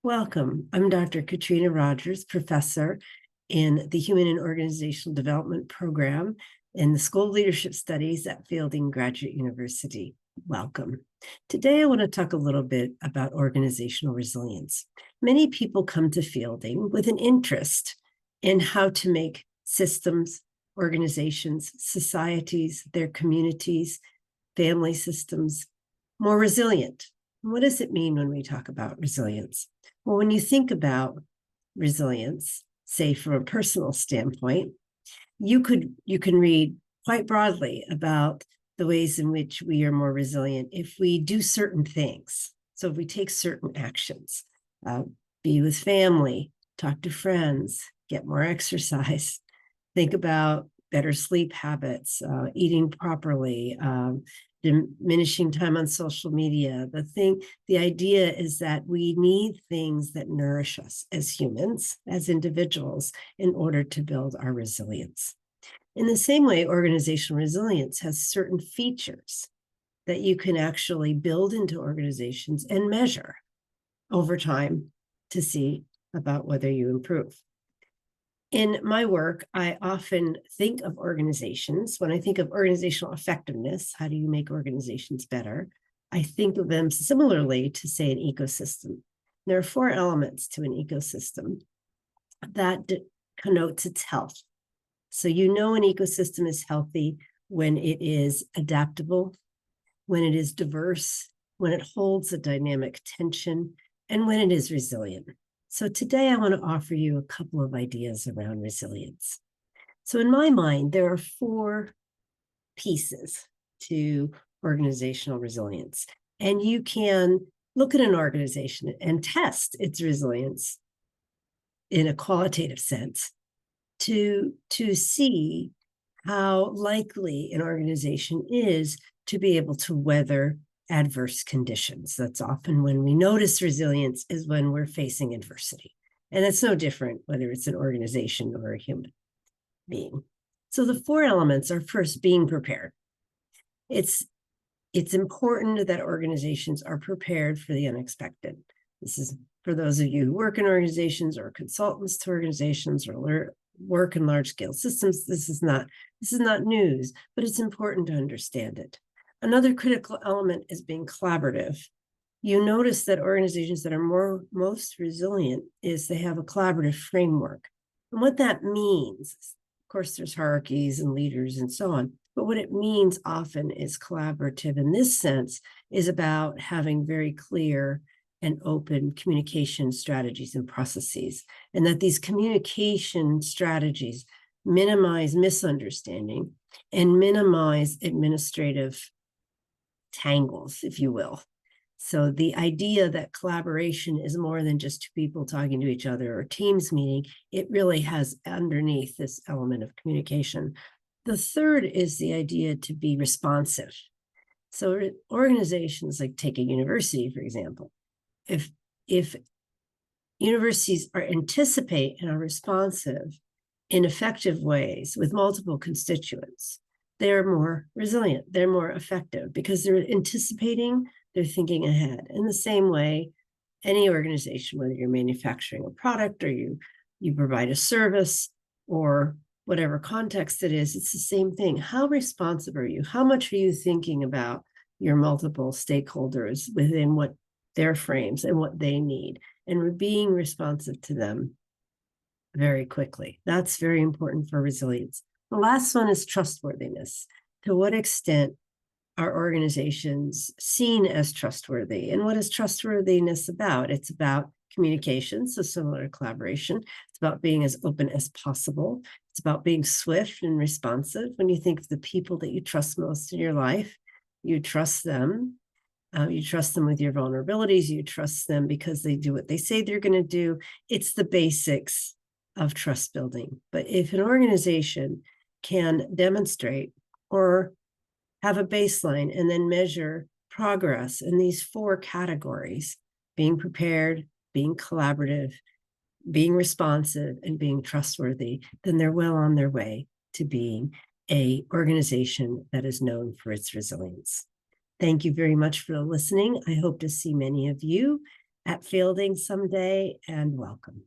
Welcome. I'm Dr. Katrina Rogers, professor in the Human and Organizational Development Program in the School of Leadership Studies at Fielding Graduate University. Welcome. Today, I want to talk a little bit about organizational resilience. Many people come to Fielding with an interest in how to make systems, organizations, societies, their communities, family systems more resilient. What does it mean when we talk about resilience? Well, when you think about resilience, say from a personal standpoint, you can read quite broadly about the ways in which we are more resilient if we do certain things. So if we take certain actions, be with family, talk to friends, get more exercise, think about better sleep habits, eating properly, diminishing time on social media. The idea is that we need things that nourish us as humans, as individuals, in order to build our resilience. In the same way, organizational resilience has certain features that you can actually build into organizations and measure over time to see about whether you improve. In my work, I often think of organizations. When I think of organizational effectiveness, how do you make organizations better? I think of them similarly to, say, an ecosystem. There are 4 elements to an ecosystem that connotes its health. So you know an ecosystem is healthy when it is adaptable, when it is diverse, when it holds a dynamic tension, and when it is resilient. So today I want to offer you a couple of ideas around resilience. So in my mind, there are 4 pieces to organizational resilience. And you can look at an organization and test its resilience in a qualitative sense to see how likely an organization is to be able to weather adverse conditions. That's often when we notice resilience, is when we're facing adversity. And it's no different whether it's an organization or a human being. So the 4 elements are, first, being prepared. It's important that organizations are prepared for the unexpected. This is for those of you who work in organizations or consultants to organizations or work in large-scale systems. This is not news, but it's important to understand it. Another critical element is being collaborative. You notice that organizations that are most resilient is they have a collaborative framework. And what that means, of course, there's hierarchies and leaders and so on, but what it means often is collaborative in this sense is about having very clear and open communication strategies and processes, and that these communication strategies minimize misunderstanding and minimize administrative tangles, if you will. So the idea that collaboration is more than just 2 people talking to each other or teams meeting, it really has underneath this element of communication. The third is the idea to be responsive. So organizations, like take a university, for example, if universities anticipate and are responsive in effective ways with multiple constituents, they're more resilient, they're more effective because they're anticipating, they're thinking ahead. In the same way, any organization, whether you're manufacturing a product or you provide a service or whatever context it is, it's the same thing. How responsive are you? How much are you thinking about your multiple stakeholders within what their frames and what they need, and being responsive to them very quickly? That's very important for resilience. The last one is trustworthiness. To what extent are organizations seen as trustworthy? And what is trustworthiness about? It's about communication, so similar to collaboration. It's about being as open as possible. It's about being swift and responsive. When you think of the people that you trust most in your life, you trust them. You trust them with your vulnerabilities. You trust them because they do what they say they're going to do. It's the basics of trust building. But if an organization can demonstrate or have a baseline and then measure progress in these 4 categories, being prepared, being collaborative, being responsive, and being trustworthy, then they're well on their way to being an organization that is known for its resilience. Thank you very much for listening. I hope to see many of you at Fielding someday, and welcome.